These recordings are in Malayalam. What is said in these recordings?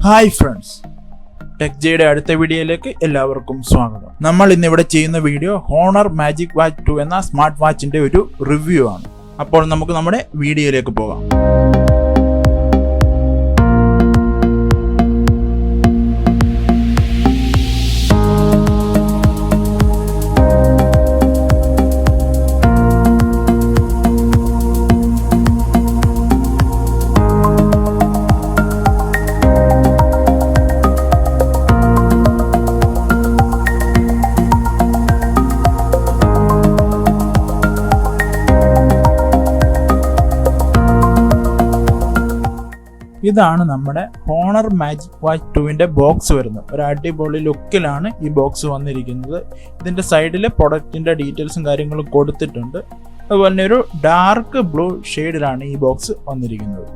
ഹായ് ഫ്രണ്ട്സ്, ടെക്ജയുടെ അടുത്ത വീഡിയോയിലേക്ക് എല്ലാവർക്കും സ്വാഗതം. നമ്മൾ ഇന്നിവിടെ ചെയ്യുന്ന വീഡിയോ ഹോണർ മാജിക് വാച്ച് 2 എന്ന സ്മാർട്ട് വാച്ചിന്റെ ഒരു റിവ്യൂ ആണ്. അപ്പോൾ നമുക്ക് നമ്മുടെ വീഡിയോയിലേക്ക് പോകാം. ഇതാണ് നമ്മുടെ ഹോണർ മാജിക് വാച്ച് 2ന്റെ ബോക്സ് വരുന്നത്. ഒരു അടിപൊളി ലുക്കിലാണ് ഈ ബോക്സ് വന്നിരിക്കുന്നത്. ഇതിന്റെ സൈഡിൽ പ്രൊഡക്റ്റിന്റെ ഡീറ്റെയിൽസും കാര്യങ്ങളും കൊടുത്തിട്ടുണ്ട്. അതുപോലെ തന്നെ ഒരു ഡാർക്ക് ബ്ലൂ ഷെയ്ഡിലാണ് ഈ ബോക്സ് വന്നിരിക്കുന്നത്.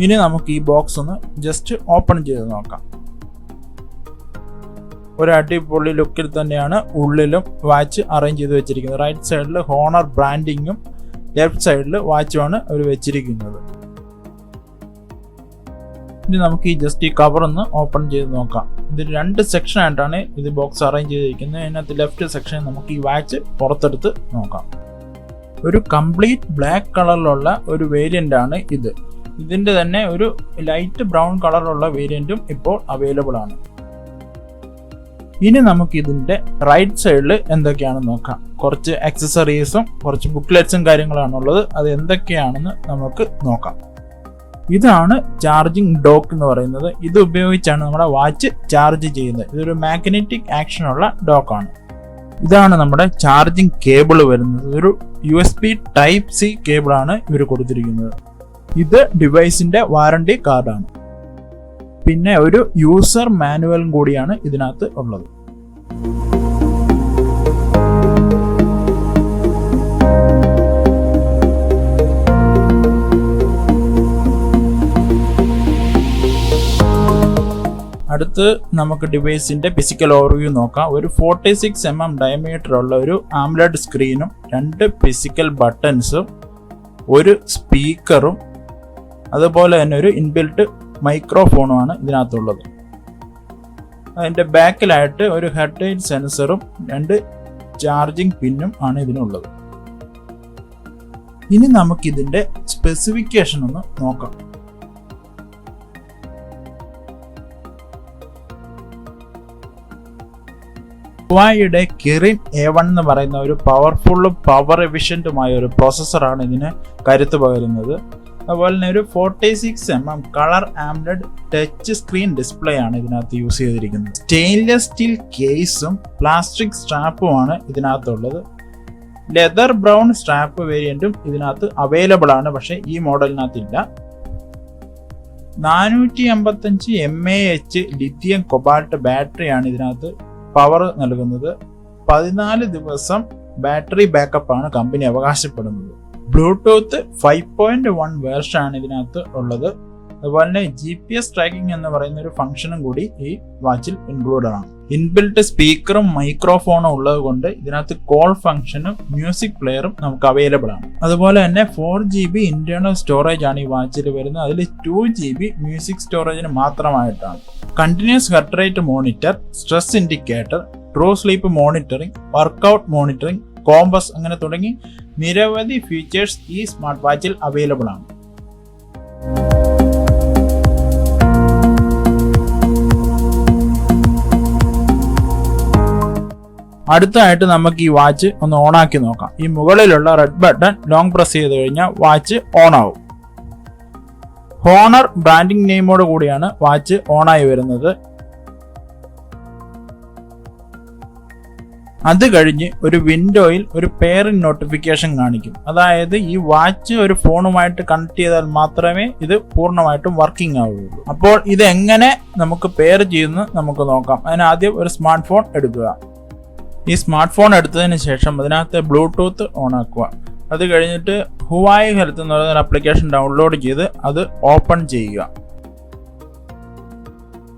ഇനി നമുക്ക് ഈ ബോക്സ് ഒന്ന് ജസ്റ്റ് ഓപ്പൺ ചെയ്ത് നോക്കാം. ഒരു അടിപൊളി ലുക്കിൽ തന്നെയാണ് ഉള്ളിലും വാച്ച് അറേഞ്ച് ചെയ്ത് വെച്ചിരിക്കുന്നത്. റൈറ്റ് സൈഡിൽ ഹോണർ ബ്രാൻഡിങ്ങും ലെഫ്റ്റ് സൈഡിൽ വാച്ചുമാണ് അവർ വെച്ചിരിക്കുന്നത്. ഇനി നമുക്ക് ഈ കവർ ഒന്ന് ഓപ്പൺ ചെയ്ത് നോക്കാം. ഇത് 2 സെക്ഷൻ ആയിട്ടാണ് ഇത് ബോക്സ് അറേഞ്ച് ചെയ്തിരിക്കുന്നത്. അതിനകത്ത് ലെഫ്റ്റ് സെക്ഷൻ നമുക്ക് ഈ വാച്ച് പുറത്തെടുത്ത് നോക്കാം. ഒരു കംപ്ലീറ്റ് ബ്ലാക്ക് കളറിലുള്ള ഒരു വേരിയന്റ് ആണ് ഇത്. ഇതിന്റെ തന്നെ ഒരു ലൈറ്റ് ബ്രൗൺ കളറിലുള്ള വേരിയന്റും ഇപ്പോൾ അവൈലബിൾ ആണ്. ഇനി നമുക്ക് ഇതിന്റെ റൈറ്റ് സൈഡിൽ എന്തൊക്കെയാണെന്ന് നോക്കാം. കുറച്ച് ആക്സസറീസും കുറച്ച് ബുക്ക്ലെറ്റ്സും കാര്യങ്ങളാണുള്ളത്. അത് എന്തൊക്കെയാണെന്ന് നമുക്ക് നോക്കാം. ഇതാണ് ചാർജിങ് ഡോക്ക് എന്ന് പറയുന്നത്. ഇത് ഉപയോഗിച്ചാണ് നമ്മുടെ വാച്ച് ചാർജ് ചെയ്യുന്നത്. ഇതൊരു മാഗ്നറ്റിക് ആക്ഷനുള്ള ഡോക്കാണ്. ഇതാണ് നമ്മുടെ ചാർജിങ് കേബിൾ വരുന്നത്. ഒരു USB Type-C കേബിളാണ് ഇവർ കൊടുത്തിരിക്കുന്നത്. ഇത് ഡിവൈസിന്റെ വാറണ്ടി കാർഡാണ്. പിന്നെ ഒരു യൂസർ മാനുവലും കൂടിയാണ് ഇതിനകത്ത് ഉള്ളത്. അടുത്ത് നമുക്ക് ഡിവൈസിന്റെ ഫിസിക്കൽ ഓവർവ്യൂ നോക്കാം. ഒരു 46 mm ഡയമീറ്റർ ഉള്ള ഒരു AMOLED സ്ക്രീനും 2 ഫിസിക്കൽ ബട്ടൺസും ഒരു സ്പീക്കറും അതുപോലെ തന്നെ ഒരു ഇൻബിൽറ്റ് മൈക്രോഫോണുമാണ് ഇതിനകത്തുള്ളത്. അതിന്റെ ബാക്കിലായിട്ട് ഒരു ഹെഡ് ലൈറ്റ് സെൻസറും 2 ചാർജിങ് പിന്നും ആണ് ഇതിനുള്ളത്. ഇനി നമുക്കിതിന്റെ സ്പെസിഫിക്കേഷൻ ഒന്ന് നോക്കാം. ഹുവായിയുടെ കിറിൻ A1 എന്ന് പറയുന്ന ഒരു പവർഫുള്ളും പവർ എഫിഷ്യന്റുമായ ഒരു പ്രോസസ്സറാണ് ഇതിന് കരുത്ത് പകരുന്നത്. അതുപോലെ തന്നെ ഒരു 46 mm colour AMOLED touch screen display ആണ് ഇതിനകത്ത് യൂസ് ചെയ്തിരിക്കുന്നത്. സ്റ്റെയിൻലെസ് സ്റ്റീൽ കേസും പ്ലാസ്റ്റിക് സ്ട്രാപ്പുമാണ് ഇതിനകത്തുള്ളത്. ലെതർ ബ്രൗൺ സ്ട്രാപ്പ് വേരിയന്റും ഇതിനകത്ത് അവൈലബിൾ ആണ്, പക്ഷെ ഈ മോഡലിനകത്തില്ല. 455 mAh ലിഥിയം കൊബാൾട്ട് ബാറ്ററിയാണ് ഇതിനകത്ത് പവർ നൽകുന്നത്. 14 ദിവസം ബാറ്ററി ബാക്കപ്പ് ആണ് കമ്പനി അവകാശപ്പെടുന്നത്. ബ്ലൂടൂത്ത് 5.1 വേർഷൻ ആണ് ഇതിനകത്ത് ഉള്ളത്. അതുപോലെ തന്നെ GPS ട്രാക്കിംഗ് എന്ന് പറയുന്ന ഒരു ഫംഗ്ഷനും കൂടി ഈ വാച്ചിൽ ഇൻക്ലൂഡഡ് ആണ്. ഇൻബിൽറ്റ് സ്പീക്കറും മൈക്രോഫോണും ഉള്ളത് കൊണ്ട് ഇതിനകത്ത് കോൾ ഫംഗ്ഷനും മ്യൂസിക് പ്ലെയറും നമുക്ക് അവൈലബിൾ ആണ്. അതുപോലെ തന്നെ 4GB ഇന്റേണൽ സ്റ്റോറേജ് ആണ് ഈ വാച്ചിൽ വരുന്നത്. അതിൽ 2GB മ്യൂസിക് സ്റ്റോറേജിന് മാത്രമായിട്ടാണ്. Continuous heart rate monitor, stress indicator, true sleep monitoring, workout monitoring, compass അങ്ങനെ തുടങ്ങി നിരവധി ഫീച്ചേഴ്സ് ഈ സ്മാർട്ട് വാച്ചിൽ അവൈലബിൾ ആണ്. അടുത്തായിട്ട് നമുക്ക് ഈ വാച്ച് ഒന്ന് ഓണാക്കി നോക്കാം. ഈ മുകളിലുള്ള റെഡ് ബട്ടൺ ലോങ് പ്രസ് ചെയ്ത് കഴിഞ്ഞാൽ വാച്ച് ഓൺ ആവും. ഹോണർ ബ്രാൻഡിംഗ് നെയിമോട് കൂടിയാണ് വാച്ച് ഓണായി വരുന്നത്. അത് കഴിഞ്ഞ് ഒരു വിൻഡോയിൽ ഒരു പെയറിംഗ് നോട്ടിഫിക്കേഷൻ കാണിക്കും. അതായത് ഈ വാച്ച് ഒരു ഫോണുമായിട്ട് കണക്ട് ചെയ്താൽ മാത്രമേ ഇത് പൂർണ്ണമായിട്ടും വർക്കിംഗ് ആവുകയുള്ളൂ. അപ്പോൾ ഇത് എങ്ങനെ നമുക്ക് പെയർ ചെയ്യുന്നു നമുക്ക് നോക്കാം. അതിനാദ്യം ഒരു സ്മാർട്ട് ഫോൺ എടുക്കുക. ഈ സ്മാർട്ട് ഫോൺ എടുത്തതിന് ശേഷം അതിനകത്ത് ബ്ലൂടൂത്ത് ഓൺ ആക്കുക. അത് കഴിഞ്ഞിട്ട് ഹുവായി ഹെൽത്ത് എന്ന് പറയുന്ന ആപ്ലിക്കേഷൻ ഡൗൺലോഡ് ചെയ്ത് അത് ഓപ്പൺ ചെയ്യുക.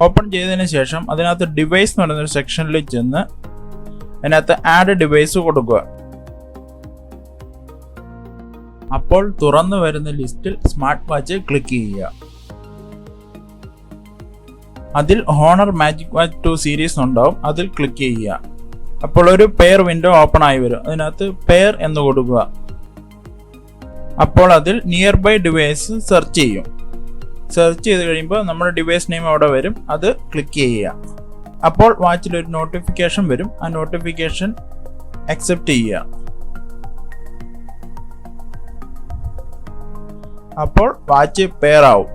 ഓപ്പൺ ചെയ്തതിന് ശേഷം അതിനകത്ത് ഡിവൈസ് എന്ന് പറയുന്ന ഒരു സെക്ഷനിൽ ചെന്ന് അതിനകത്ത് ആഡ് ഡിവൈസ് കൊടുക്കുക. അപ്പോൾ തുറന്നു വരുന്ന ലിസ്റ്റിൽ സ്മാർട്ട് വാച്ച് ക്ലിക്ക് ചെയ്യുക. അതിൽ ഹോണർ മാജിക് വാച്ച് 2 സീരീസ് ഉണ്ടാവും. അതിൽ ക്ലിക്ക് ചെയ്യുക. അപ്പോൾ ഒരു പെയർ വിൻഡോ ഓപ്പൺ ആയി വരും. അതിനകത്ത് പെയർ എന്ന് കൊടുക്കുക. അപ്പോൾ അതിൽ നിയർ ബൈ ഡിവൈസ് സെർച്ച് ചെയ്യും. സെർച്ച് ചെയ്ത് കഴിയുമ്പോൾ നമ്മുടെ ഡിവൈസ് നെയിം അവിടെ വരും. അത് ക്ലിക്ക് ചെയ്യുക. അപ്പോൾ വാച്ചിൽ ഒരു നോട്ടിഫിക്കേഷൻ വരും. ആ നോട്ടിഫിക്കേഷൻ അക്സെപ്റ്റ് ചെയ്യുക. അപ്പോൾ വാച്ച് പെയർ ആവും.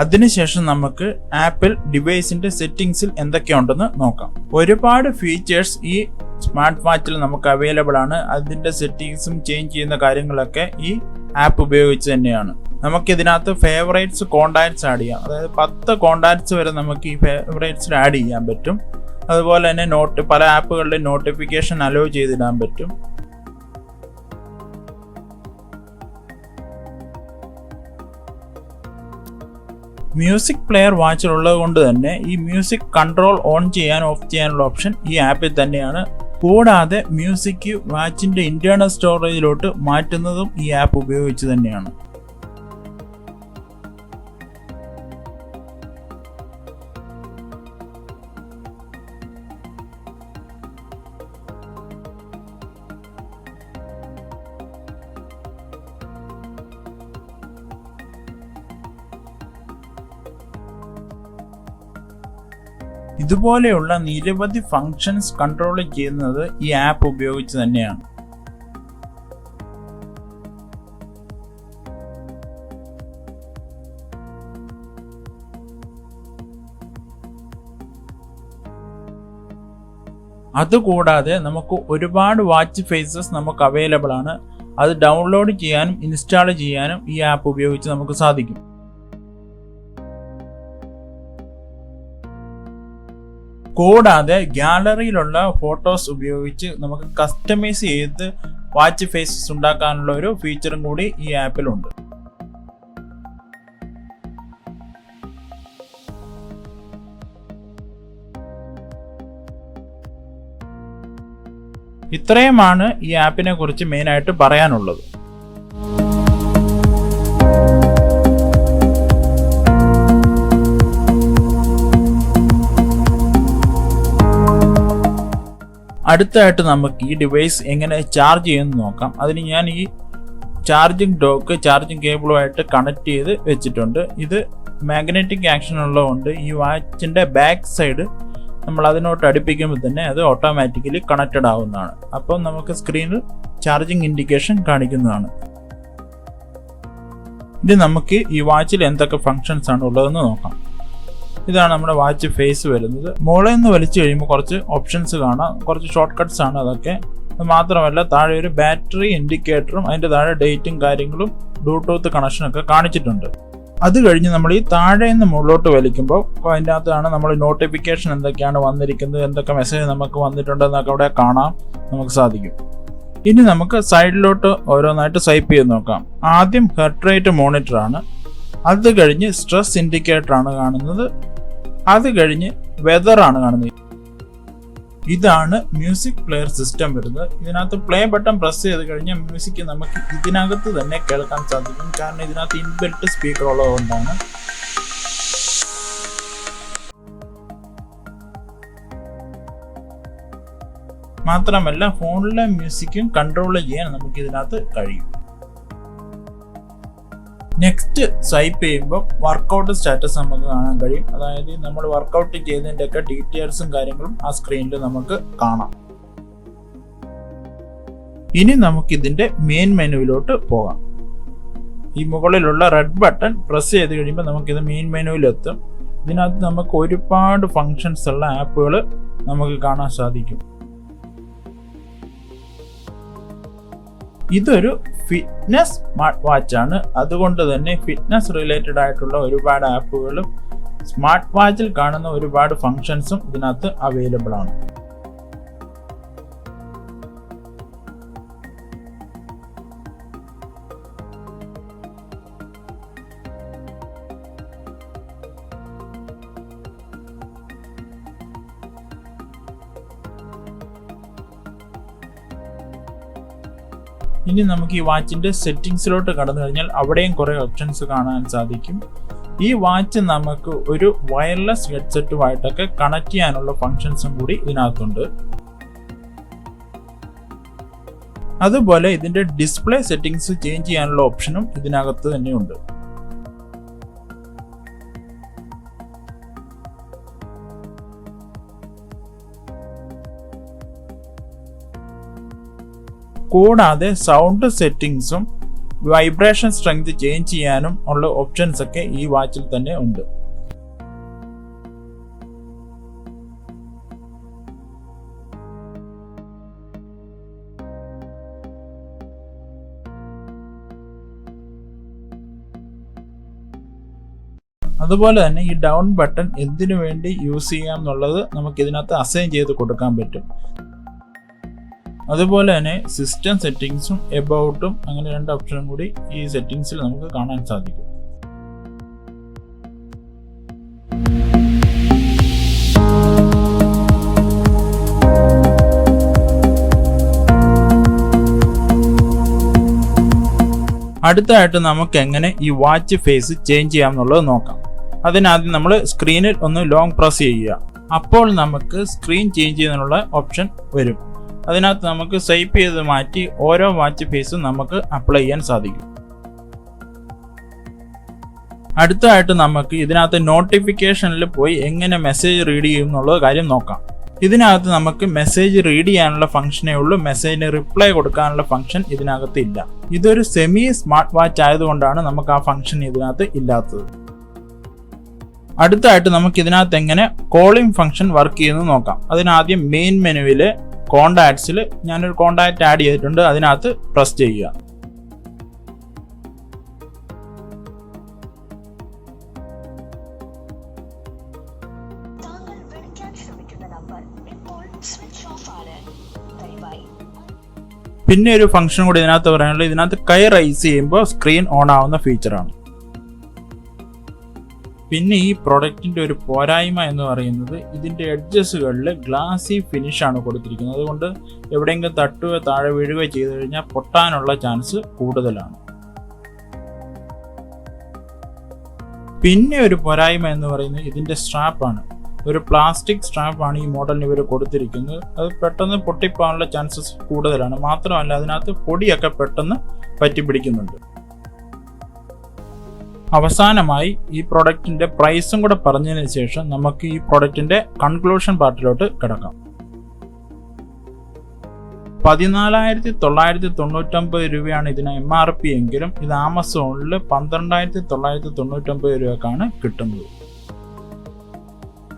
അതിനുശേഷം നമുക്ക് ആപ്പിൾ ഡിവൈസിന്റെ സെറ്റിംഗ്സിൽ എന്തൊക്കെയുണ്ടെന്ന് നോക്കാം. ഒരുപാട് ഫീച്ചേഴ്സ് ഈ സ്മാർട്ട് വാച്ചിൽ നമുക്ക് അവൈലബിൾ ആണ്. അതിന്റെ സെറ്റിംഗ്സും ചേഞ്ച് ചെയ്യുന്ന കാര്യങ്ങളൊക്കെ ഈ ആപ്പ് ഉപയോഗിച്ച് തന്നെയാണ്. നമുക്ക് ഇതിനകത്ത് ഫേവറേറ്റ്സ്, കോണ്ടാക്ട്സ് ആഡ് ചെയ്യാം. അതായത് 10 കോണ്ടാക്ട്സ് വരെ നമുക്ക് ഈ ഫേവറേറ്റ്സിൽ ആഡ് ചെയ്യാൻ പറ്റും. അതുപോലെ തന്നെ പല ആപ്പുകളുടെ നോട്ടിഫിക്കേഷൻ അലോ ചെയ്തിടാൻ പറ്റും. മ്യൂസിക് പ്ലെയർ വാച്ചിലുള്ളത് കൊണ്ട് തന്നെ ഈ മ്യൂസിക് കൺട്രോൾ ഓൺ ചെയ്യാൻ ഓഫ് ചെയ്യാനുള്ള ഓപ്ഷൻ ഈ ആപ്പിൽ തന്നെയാണ്. കൂടാതെ മ്യൂസിക് വാച്ചിന്റെ ഇന്റേണൽ സ്റ്റോറേജിലോട്ട് മാറ്റുന്നതും ഈ ആപ്പ് ഉപയോഗിച്ച് തന്നെയാണ്. ഇതുപോലെയുള്ള നിരവധി ഫങ്ഷൻസ് കൺട്രോൾ ചെയ്യുന്നത് ഈ ആപ്പ് ഉപയോഗിച്ച് തന്നെയാണ്. അതുകൂടാതെ നമുക്ക് ഒരുപാട് വാച്ച് ഫേസസ് നമുക്ക് അവൈലബിൾ ആണ്. അത് ഡൗൺലോഡ് ചെയ്യാനും ഇൻസ്റ്റാൾ ചെയ്യാനും ഈ ആപ്പ് ഉപയോഗിച്ച് നമുക്ക് സാധിക്കും. കൂടാതെ ഗാലറിയിലുള്ള ഫോട്ടോസ് ഉപയോഗിച്ച് നമുക്ക് കസ്റ്റമൈസ് ചെയ്ത് വാച്ച് ഫേസസ് ഉണ്ടാക്കാനുള്ള ഒരു ഫീച്ചറും കൂടി ഈ ആപ്പിലുണ്ട്. ഇത്രയുമാണ് ഈ ആപ്പിനെ കുറിച്ച് മെയിനായിട്ട് പറയാനുള്ളത്. അടുത്തായിട്ട് നമുക്ക് ഈ ഡിവൈസ് എങ്ങനെ ചാർജ് ചെയ്യുമെന്ന് നോക്കാം. അതിന് ഞാൻ ഈ ചാർജിങ് ഡോക്ക് ചാർജിങ് കേബിളുമായിട്ട് കണക്ട് ചെയ്ത് വെച്ചിട്ടുണ്ട്. ഇത് മാഗ്നറ്റിക് ആക്ഷൻ ഉള്ളതുകൊണ്ട് ഈ വാച്ചിന്റെ ബാക്ക് സൈഡ് നമ്മൾ അതിനോട്ട് അടുപ്പിക്കുമ്പോൾ തന്നെ അത് ഓട്ടോമാറ്റിക്കലി കണക്റ്റഡ് ആവുന്നതാണ്. അപ്പം നമുക്ക് സ്ക്രീനിൽ ചാർജിങ് ഇൻഡിക്കേഷൻ കാണിക്കുന്നതാണ്. ഇനി നമുക്ക് ഈ വാച്ചിൽ എന്തൊക്കെ ഫങ്ഷൻസ് ആണ് ഉള്ളതെന്ന് നോക്കാം. ഇതാണ് നമ്മുടെ വാച്ച് ഫേസ് വരുന്നത്. മുകളിൽ നിന്ന് വലിച്ചു കഴിയുമ്പോൾ കുറച്ച് ഓപ്ഷൻസ് കാണാം. കുറച്ച് ഷോർട്ട് കട്ട്സ് ആണ് അതൊക്കെ. അത് മാത്രമല്ല താഴെ ഒരു ബാറ്ററി ഇൻഡിക്കേറ്ററും അതിൻ്റെ താഴെ ഡേറ്റും കാര്യങ്ങളും ബ്ലൂടൂത്ത് കണക്ഷനൊക്കെ കാണിച്ചിട്ടുണ്ട്. അത് കഴിഞ്ഞ് നമ്മൾ ഈ താഴെ നിന്ന് മുകളിലോട്ട് വലിക്കുമ്പോൾ അതിൻ്റെ അകത്താണ് നമ്മൾ നോട്ടിഫിക്കേഷൻ എന്തൊക്കെയാണ് വന്നിരിക്കുന്നത്, എന്തൊക്കെ മെസ്സേജ് നമുക്ക് വന്നിട്ടുണ്ടെന്നൊക്കെ അവിടെ കാണാൻ നമുക്ക് സാധിക്കും. ഇനി നമുക്ക് സൈഡിലോട്ട് ഓരോന്നായിട്ട് സ്വൈപ്പ് ചെയ്ത് നോക്കാം. ആദ്യം ഹെർട്ട് റേറ്റ് മോണിറ്റർ ആണ്. അത് കഴിഞ്ഞ് സ്ട്രെസ് ഇൻഡിക്കേറ്റർ ആണ് കാണുന്നത്. അത് കഴിഞ്ഞ് വെതർ ആണ് കാണുന്നത്. ഇതാണ് മ്യൂസിക് പ്ലെയർ സിസ്റ്റം വരുന്നത്. ഇതിനകത്ത് പ്ലേ ബട്ടൺ പ്രസ് ചെയ്ത് കഴിഞ്ഞാൽ മ്യൂസിക് നമുക്ക് ഇതിനകത്ത് തന്നെ കേൾക്കാൻ സാധിക്കും. കാരണം ഇതിനകത്ത് ഇൻബിൽറ്റ് സ്പീക്കർ ഉള്ളതുകൊണ്ടാണ്. മാത്രമല്ല ഫോണിലെ മ്യൂസിക്കും കൺട്രോൾ ചെയ്യാൻ നമുക്ക് ഇതിനകത്ത് കഴിയും. നെക്സ്റ്റ് സ്വൈപ്പ് ചെയ്യുമ്പോൾ വർക്കൗട്ട് സ്റ്റാറ്റസ് നമുക്ക് കാണാൻ കഴിയും. അതായത് നമ്മൾ വർക്കൗട്ട് ചെയ്തതിൻ്റെ ഒക്കെ ഡീറ്റെയിൽസും കാര്യങ്ങളും ആ സ്ക്രീനിൽ നമുക്ക് കാണാം. ഇനി നമുക്കിതിൻ്റെ മെയിൻ മെനുവിലോട്ട് പോകാം. ഈ മുകളിലുള്ള റെഡ് ബട്ടൺ പ്രസ് ചെയ്ത് കഴിയുമ്പോൾ നമുക്കിത് മെയിൻ മെനുവിലെത്തും. ഇതിനകത്ത് നമുക്ക് ഒരുപാട് ഫങ്ഷൻസ് ഉള്ള ആപ്പുകൾ നമുക്ക് കാണാൻ സാധിക്കും. ഇതൊരു ഫിറ്റ്നസ് സ്മാർട്ട് വാച്ച് ആണ്. അതുകൊണ്ട് തന്നെ ഫിറ്റ്നസ് റിലേറ്റഡ് ആയിട്ടുള്ള ഒരുപാട് ആപ്പുകളും സ്മാർട്ട് വാച്ചിൽ കാണുന്ന ഒരുപാട് ഫങ്ഷൻസും ഇതിനകത്ത് അവൈലബിൾ ആണ്. ഇനി നമുക്ക് ഈ വാച്ചിന്റെ സെറ്റിംഗ്സിലോട്ട് കടന്നു കഴിഞ്ഞാൽ അവിടെയും കുറെ ഓപ്ഷൻസ് കാണാൻ സാധിക്കും. ഈ വാച്ച് നമുക്ക് ഒരു വയർലെസ് ഹെഡ്സെറ്റുമായിട്ടൊക്കെ കണക്ട് ചെയ്യാനുള്ള ഫങ്ഷൻസും കൂടി ഇതിനകത്തുണ്ട്. അതുപോലെ ഇതിന്റെ ഡിസ്പ്ലേ സെറ്റിംഗ്സ് ചേഞ്ച് ചെയ്യാനുള്ള ഓപ്ഷനും ഇതിനകത്ത് തന്നെയുണ്ട്. കൂടാതെ സൗണ്ട് സെറ്റിംഗ്സും വൈബ്രേഷൻ സ്ട്രെങ്ത് ചേഞ്ച് ചെയ്യാനും ഉള്ള ഓപ്ഷൻസ് ഒക്കെ ഈ വാച്ചിൽ തന്നെ ഉണ്ട്. അതുപോലെ തന്നെ ഈ ഡൗൺ ബട്ടൺ എന്തിനു വേണ്ടി യൂസ് ചെയ്യാം എന്നുള്ളത് നമുക്ക് ഇതിനകത്ത് അസൈൻ ചെയ്ത് കൊടുക്കാൻ പറ്റും. അതുപോലെ തന്നെ സിസ്റ്റം സെറ്റിംഗ്സും എബൌട്ടും അങ്ങനെ 2 ഓപ്ഷനും കൂടി ഈ സെറ്റിംഗ്സിൽ നമുക്ക് കാണാൻ സാധിക്കും. അടുത്തായിട്ട് നമുക്ക് എങ്ങനെ ഈ വാച്ച് ഫേസ് ചേഞ്ച് ചെയ്യാം എന്നുള്ളത് നോക്കാം. അതിനാദ്യം നമ്മൾ സ്ക്രീനിൽ ഒന്ന് ലോങ് പ്രസ് ചെയ്യുക. അപ്പോൾ നമുക്ക് സ്ക്രീൻ ചേഞ്ച് ചെയ്യുന്നതിനുള്ള ഓപ്ഷൻ വരും. അതിനകത്ത് നമുക്ക് സ്വൈപ്പ് ചെയ്ത് മാറ്റി ഓരോ വാച്ച് ഫേസും നമുക്ക് അപ്ലൈ ചെയ്യാൻ സാധിക്കും. അടുത്തായിട്ട് നമുക്ക് ഇതിനകത്ത് നോട്ടിഫിക്കേഷനിൽ പോയി എങ്ങനെ മെസ്സേജ് റീഡ് ചെയ്യും എന്നുള്ള കാര്യം നോക്കാം. ഇതിനകത്ത് നമുക്ക് മെസ്സേജ് റീഡ് ചെയ്യാനുള്ള ഫംഗ്ഷനേ ഉള്ളൂ. മെസ്സേജിന് റിപ്ലൈ കൊടുക്കാനുള്ള ഫംഗ്ഷൻ ഇതിനകത്ത് ഇല്ല. ഇതൊരു സെമി സ്മാർട്ട് വാച്ച് ആയതുകൊണ്ടാണ് നമുക്ക് ആ ഫംഗ്ഷൻ ഇതിനകത്ത് ഇല്ലാത്തത്. അടുത്തായിട്ട് നമുക്ക് ഇതിനകത്ത് എങ്ങനെ കോളിംഗ് ഫംഗ്ഷൻ വർക്ക് ചെയ്യുന്നത് നോക്കാം. അതിനാദ്യം മെയിൻ മെനുവില് കോണ്ടാക്ട്സിൽ ഞാനൊരു കോണ്ടാക്ട് ആഡ് ചെയ്തിട്ടുണ്ട്. അതിനകത്ത് പ്രസ് ചെയ്യുക. പിന്നെ ഒരു ഫംഗ്ഷൻ കൂടി ഇതിനകത്ത് പറയാനുള്ളത്, ഇതിനകത്ത് കൈ റൈസ് ചെയ്യുമ്പോൾ സ്ക്രീൻ ഓൺ ആവുന്ന ഫീച്ചറാണ്. പിന്നെ ഈ പ്രൊഡക്റ്റിന്റെ ഒരു പോരായ്മ എന്ന് പറയുന്നത് ഇതിന്റെ എഡ്ജസുകളിൽ ഗ്ലാസി ഫിനിഷ് ആണ് കൊടുത്തിരിക്കുന്നത്. അതുകൊണ്ട് എവിടെയെങ്കിലും തട്ടുകയോ താഴെ വീഴുകയോ ചെയ്തു കഴിഞ്ഞാൽ പൊട്ടാനുള്ള ചാൻസ് കൂടുതലാണ്. പിന്നെ ഒരു പോരായ്മ എന്ന് പറയുന്നത് ഇതിന്റെ സ്ട്രാപ്പാണ്. ഒരു പ്ലാസ്റ്റിക് സ്ട്രാപ്പാണ് ഈ മോഡലിന് ഇവർ കൊടുത്തിരിക്കുന്നത്. അത് പെട്ടെന്ന് പൊട്ടിപ്പോകാനുള്ള ചാൻസസ് കൂടുതലാണ്. മാത്രമല്ല അതിനകത്ത് പൊടിയൊക്കെ പെട്ടെന്ന് പറ്റിപ്പിടിക്കുന്നുണ്ട്. അവസാനമായി ഈ പ്രൊഡക്റ്റിന്റെ പ്രൈസും കൂടെ പറഞ്ഞതിന് ശേഷം നമുക്ക് ഈ പ്രൊഡക്റ്റിന്റെ കൺക്ലൂഷൻ പാർട്ടിലോട്ട് കിടക്കാം. 14,999 രൂപയാണ് ഇതിന് MRP എങ്കിലും ഇത് ആമസോണിൽ 12,999 രൂപക്കാണ് കിട്ടുന്നത്.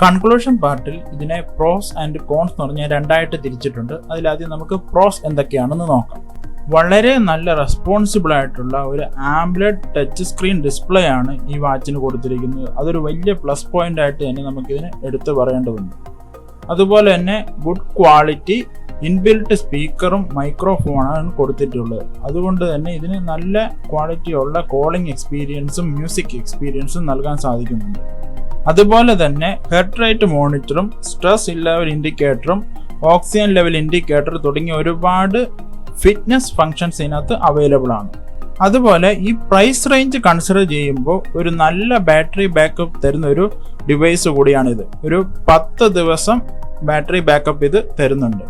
കൺക്ലൂഷൻ പാർട്ടിൽ ഇതിനെ പ്രോസ് ആൻഡ് കോൺസ് എന്ന് പറഞ്ഞാൽ 2ആയിട്ട് തിരിച്ചിട്ടുണ്ട്. അതിലാദ്യം നമുക്ക് പ്രോസ് എന്തൊക്കെയാണെന്ന് നോക്കാം. വളരെ നല്ല റെസ്പോൺസിബിൾ ആയിട്ടുള്ള ഒരു ആംബ്ലെഡ് ടച്ച് സ്ക്രീൻ ഡിസ്പ്ലേ ആണ് ഈ വാച്ചിന് കൊടുത്തിരിക്കുന്നത്. അതൊരു വലിയ പ്ലസ് പോയിന്റ് ആയിട്ട് തന്നെ നമുക്കിതിന് എടുത്തു പറയേണ്ടതുണ്ട്. അതുപോലെ തന്നെ ഗുഡ് ക്വാളിറ്റി ഇൻബിൽറ്റ് സ്പീക്കറും മൈക്രോഫോണാണ് കൊടുത്തിട്ടുള്ളത്. അതുകൊണ്ട് തന്നെ ഇതിന് നല്ല ക്വാളിറ്റി ഉള്ള കോളിംഗ് എക്സ്പീരിയൻസും മ്യൂസിക് എക്സ്പീരിയൻസും നൽകാൻ സാധിക്കുന്നുണ്ട്. അതുപോലെ തന്നെ ഹെർട്ട് റേറ്റ് മോണിറ്ററും സ്ട്രെസ് ലെവൽ ഇൻഡിക്കേറ്ററും ഓക്സിജൻ ലെവൽ ഇൻഡിക്കേറ്റർ തുടങ്ങിയ ഒരുപാട് ഫിറ്റ്നസ് ഫങ്ഷൻസ് ഇതിനകത്ത് അവൈലബിൾ ആണ്. അതുപോലെ ഈ പ്രൈസ് റേഞ്ച് കൺസിഡർ ചെയ്യുമ്പോൾ ഒരു നല്ല ബാറ്ററി ബാക്കപ്പ് തരുന്ന ഒരു ഡിവൈസ് കൂടിയാണിത്. ഒരു 10 ദിവസം ബാറ്ററി ബാക്കപ്പ് ഇത് തരുന്നുണ്ട്.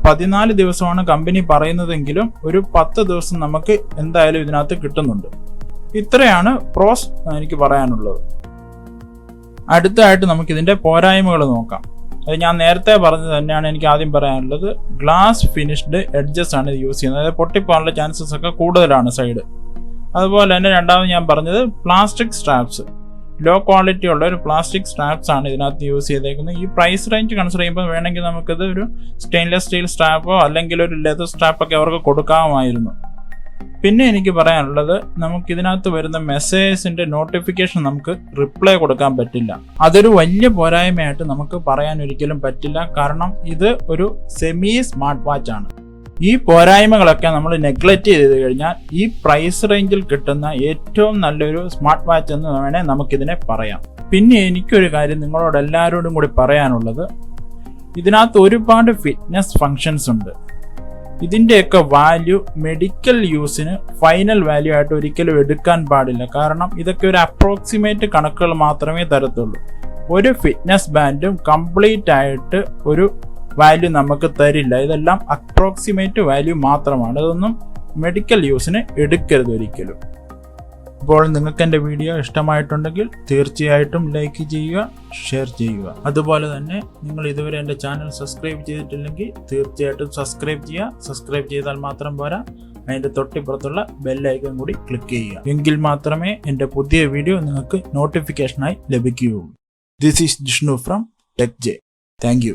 14 ദിവസമാണ് കമ്പനി പറയുന്നതെങ്കിലും ഒരു 10 ദിവസം നമുക്ക് എന്തായാലും ഇതിനകത്ത് കിട്ടുന്നുണ്ട്. ഇത്രയാണ് പ്രോസ് എനിക്ക് പറയാനുള്ളത്. അടുത്തായിട്ട് നമുക്ക് ഇതിന്റെ പോരായ്മകൾ നോക്കാം. അത് ഞാൻ നേരത്തെ പറഞ്ഞത് തന്നെയാണ് എനിക്ക് ആദ്യം പറയാനുള്ളത്. ഗ്ലാസ് ഫിനിഷ്ഡ് എഡ്ജസ് ആണ് ഇത് യൂസ് ചെയ്യുന്നത്. അതായത് പൊട്ടിപ്പോകാനുള്ള ചാൻസസ് ഒക്കെ കൂടുതലാണ് സൈഡ്. അതുപോലെ തന്നെ രണ്ടാമത് ഞാൻ പറഞ്ഞത് പ്ലാസ്റ്റിക് സ്ട്രാപ്സ്, ലോ ക്വാളിറ്റി ഉള്ള ഒരു പ്ലാസ്റ്റിക് സ്ട്രാപ്സ് ആണ് ഇതിനകത്ത് യൂസ് ചെയ്തേക്കുന്നത്. ഈ പ്രൈസ് റേഞ്ച് കൺസിഡർ ചെയ്യുമ്പോൾ വേണമെങ്കിൽ നമുക്കിത് ഒരു സ്റ്റെയിൻലെസ് സ്റ്റീൽ സ്ട്രാപ്പോ അല്ലെങ്കിൽ ഒരു ലെതർ സ്ട്രാപ്പൊക്കെ അവർക്ക് കൊടുക്കാമായിരുന്നു. പിന്നെ എനിക്ക് പറയാനുള്ളത്, നമുക്ക് ഇതിനകത്ത് വരുന്ന മെസ്സേജസിന്റെ നോട്ടിഫിക്കേഷൻ നമുക്ക് റിപ്ലൈ കൊടുക്കാൻ പറ്റില്ല. അതൊരു വലിയ പോരായ്മയായിട്ട് നമുക്ക് പറയാൻ ഒരിക്കലും പറ്റില്ല. കാരണം ഇത് ഒരു സെമി സ്മാർട്ട് വാച്ച് ആണ്. ഈ പോരായ്മകളൊക്കെ നമ്മൾ നെഗ്ലക്റ്റ് ചെയ്ത് കഴിഞ്ഞാൽ ഈ പ്രൈസ് റേഞ്ചിൽ കിട്ടുന്ന ഏറ്റവും നല്ലൊരു സ്മാർട്ട് വാച്ച് എന്ന് വേണേൽ നമുക്കിതിനെ പറയാം. പിന്നെ എനിക്കൊരു കാര്യം നിങ്ങളോട് എല്ലാവരോടും കൂടി പറയാനുള്ളത്, ഇതിനകത്ത് ഒരുപാട് ഫിറ്റ്നസ് ഫങ്ഷൻസ് ഉണ്ട്. ഇതിൻ്റെയൊക്കെ വാല്യൂ മെഡിക്കൽ യൂസിന് ഫൈനൽ വാല്യൂ ആയിട്ട് ഒരിക്കലും എടുക്കാൻ പാടില്ല. കാരണം ഇതൊക്കെ ഒരു അപ്രോക്സിമേറ്റ് കണക്കുകൾ മാത്രമേ തരത്തുള്ളൂ. ഒരു ഫിറ്റ്നസ് ബാൻഡും കംപ്ലീറ്റ് ആയിട്ട് ഒരു വാല്യൂ നമുക്ക് തരില്ല. ഇതെല്ലാം അപ്രോക്സിമേറ്റ് വാല്യൂ മാത്രമാണ്. ഇതൊന്നും മെഡിക്കൽ യൂസിന് എടുക്കരുത് ഒരിക്കലും. അപ്പോൾ നിങ്ങൾക്ക് എൻ്റെ വീഡിയോ ഇഷ്ടമായിട്ടുണ്ടെങ്കിൽ തീർച്ചയായിട്ടും ലൈക്ക് ചെയ്യുക, ഷെയർ ചെയ്യുക. അതുപോലെ തന്നെ നിങ്ങൾ ഇതുവരെ എൻ്റെ ചാനൽ സബ്സ്ക്രൈബ് ചെയ്തിട്ടില്ലെങ്കിൽ തീർച്ചയായിട്ടും സബ്സ്ക്രൈബ് ചെയ്യുക. സബ്സ്ക്രൈബ് ചെയ്താൽ മാത്രം പോരാ, അതിൻ്റെ തൊട്ടിപ്പുറത്തുള്ള ബെല്ലൈക്കൺ കൂടി ക്ലിക്ക് ചെയ്യുക. എങ്കിൽ മാത്രമേ എൻ്റെ പുതിയ വീഡിയോ നിങ്ങൾക്ക് നോട്ടിഫിക്കേഷനായി ലഭിക്കുകയുള്ളൂ. This is Jishnu from tech J. Thank you.